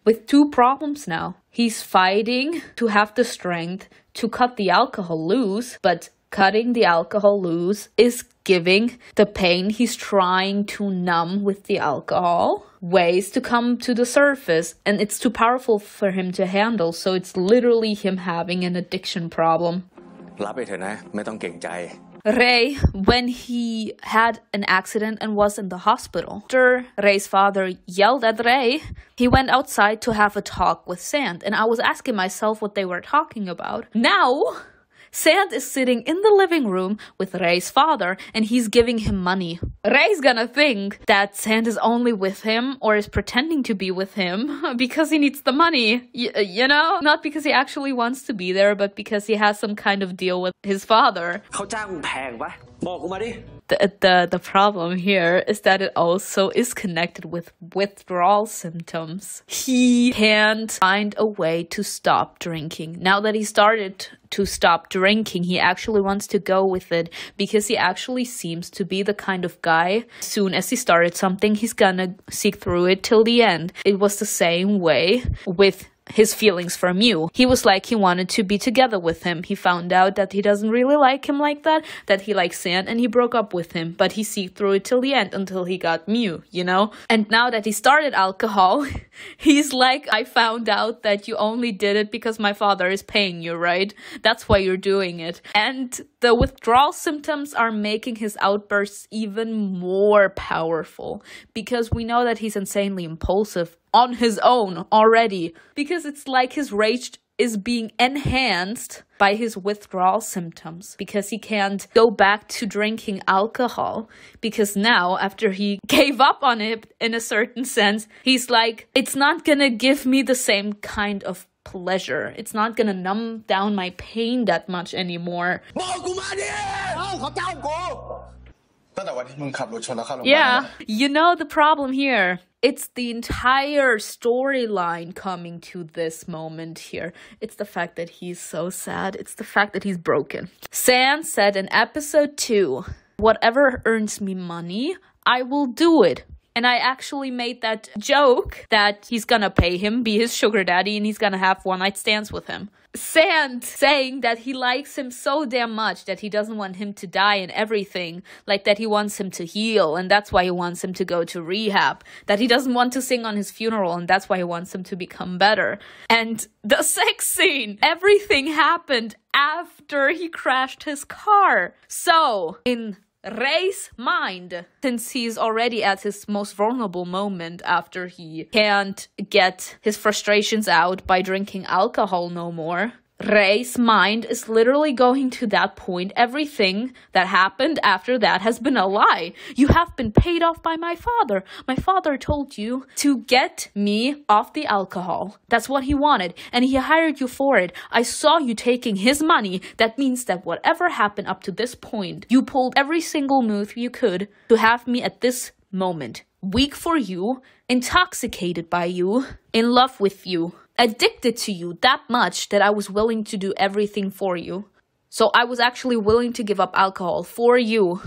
Speaker 1: with two problems now. He's fighting to have the strength to cut the alcohol loose, but cutting the alcohol loose is giving the pain he's trying to numb with the alcohol ways to come to the surface, and it's too powerful for him to handle, so it's literally him having an addiction problem.
Speaker 3: รับไปเถอะนะไม่ต้องเกรงใจ
Speaker 1: Ray, when he had an accident and was in the hospital, after Ray's father yelled at Ray, he went outside to have a talk with Sand, and I was asking myself what they were talking about. Now Sand is sitting in the living room with Ray's father, and he's giving him money. Ray's gonna think that Sand is only with him or is pretending to be with him because he needs the money, you know? Not because he actually wants to be there, but because he has some kind of deal with his father.
Speaker 3: เขาจ้างมึงแพงปะบอกกูมาดิ
Speaker 1: The problem here is that it also is connected with withdrawal symptoms. He can't find a way to stop drinking. Now that he started to stop drinking, he actually wants to go with it because he actually seems to be the kind of guy, as soon as he started something, he's gonna seek through it till the end. It was the same way with his feelings for Mew. He was like he wanted to be together with him. He found out that he doesn't really like him like that he likes Sand, and he broke up with him. But he seeked through it till the end until he got Mew, you know? And now that he started alcohol, he's like, I found out that you only did it because my father is paying you, right? That's why you're doing it. And the withdrawal symptoms are making his outbursts even more powerful, because we know that he's insanely impulsive on his own already, because it's like his rage is being enhanced by his withdrawal symptoms, because he can't go back to drinking alcohol, because now after he gave up on it in a certain sense, he's like, it's not gonna give me the same kind of pleasure. It's not gonna numb down my pain that much anymore.
Speaker 3: บอกกูมาดิเขาจ้างกู
Speaker 1: Yeah, you know the problem here. It's the entire storyline coming to this moment here. It's the fact that he's so sad. It's the fact that he's broken. Sand said in episode 2, whatever earns me money, I will do it. And I actually made that joke that he's gonna pay him, be his sugar daddy, and he's gonna have one-night stands with him. Sand saying that he likes him so damn much that he doesn't want him to die and everything, like that he wants him to heal, and that's why he wants him to go to rehab, that he doesn't want to sing on his funeral, and that's why he wants him to become better. And the sex scene, everything happened after he crashed his car. So, in Ray's mind, since he's already at his most vulnerable moment after he can't get his frustrations out by drinking alcohol no more, Ray's mind is literally going to that point. Everything that happened after that has been a lie. You have been paid off by my father. My father told you to get me off the alcohol. That's what he wanted, and he hired you for it. I saw you taking his money. That means that whatever happened up to this point, you pulled every single move you could to have me at this moment. Weak for you, intoxicated by you, in love with you, addicted to you that much that I was willing to do everything for you. So I was actually willing to give up alcohol for you.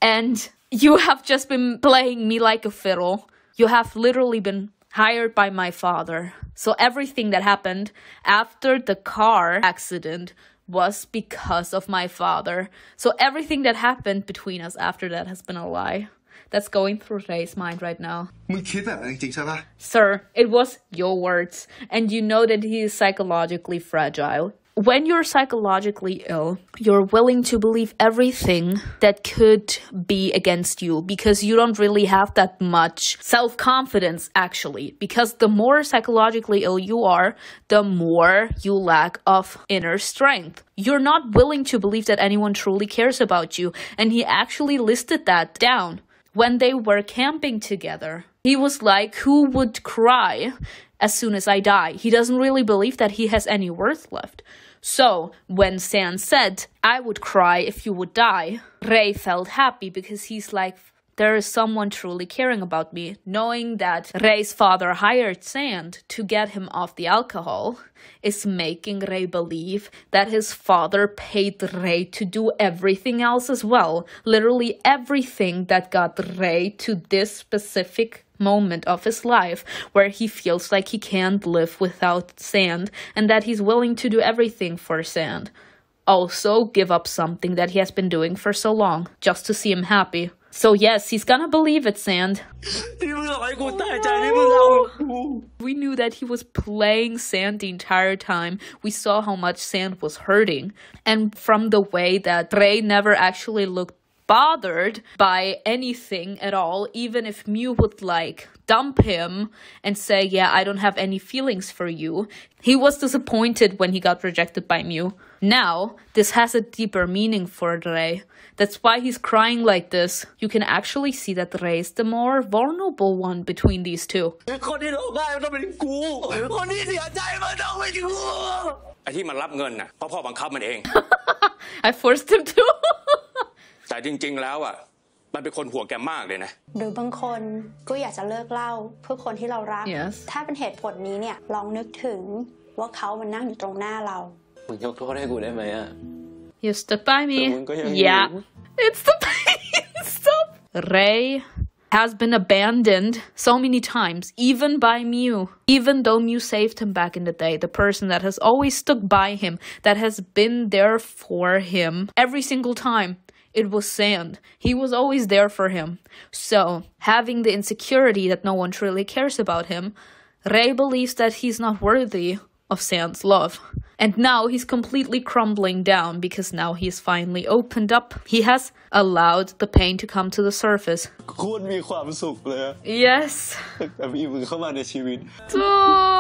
Speaker 1: And you have just been playing me like a fiddle. You have literally been hired by my father. So everything that happened after the car accident was because of my father. So everything that happened between us after that has been a lie. That's going through Ray's mind right now.
Speaker 4: มึงคิดแบบนั้นจริงๆใช่ปะ
Speaker 1: Sir, it was your words, and you know that he is psychologically fragile. When you're psychologically ill, you're willing to believe everything that could be against you, because you don't really have that much self-confidence, actually. Because the more psychologically ill you are, the more you lack of inner strength. You're not willing to believe that anyone truly cares about you, and he actually listed that down. when they were camping together. He was like, who would cry as soon as I die? He doesn't really believe that he has any worth left. So, when Sand said, I would cry if you would die, Ray felt happy because he's like, there is someone truly caring about me. Knowing that Ray's father hired Sand to get him off the alcohol is making Ray believe that his father paid Ray to do everything else as well. Literally everything that got Ray to this specific moment of his life where he feels like he can't live without Sand and that he's willing to do everything for Sand. Also give up something that he has been doing for so long just to see him happy. So yes, he's gonna believe it, Sand. We knew that he was playing Sand the entire time. We saw how much Sand was hurting. And from the way that Ray never actually looked bothered by anything at all, even if Mew would like dump him and say, yeah, I don't have any feelings for you. He was disappointed when he got rejected by Mew. Now, this has a deeper meaning for Ray. That's why he's crying like this. You can actually see that Ray is the more vulnerable one between these two. I forced him to.
Speaker 6: แต่จริงๆแล้วอ่ะมันเป็นคนห่วงแกมากเลยนะ
Speaker 5: หรือบางคนก็อยากจะเลิกเหล้าเพื่อคนที่เรารัก
Speaker 1: Yes.
Speaker 5: ถ้าเป็นเหตุผลนี้เนี่ยลองนึกถึงว่าเขามันนั่งอยู่ตรงหน้าเรา
Speaker 3: มึงยกโทษให้กูได้ไหมอ่ะ
Speaker 1: You stood by me. Yeah. It's the pain. Stop. Ray has been abandoned so many times, even by Mew. Even though Mew saved him back in the day, the person that has always stuck by him, that has been there for him every single time. It was Sand. He was always there for him. So, having the insecurity that no one truly cares about him, Ray believes that he's not worthy of Sand's love. And now he's completely crumbling down because now he's finally opened up. He has allowed the pain to come to the surface.
Speaker 4: โคตรมีความสุขเลย
Speaker 1: Yes.
Speaker 4: แต่มีมึงเข้ามาในชีวิต
Speaker 1: Oh.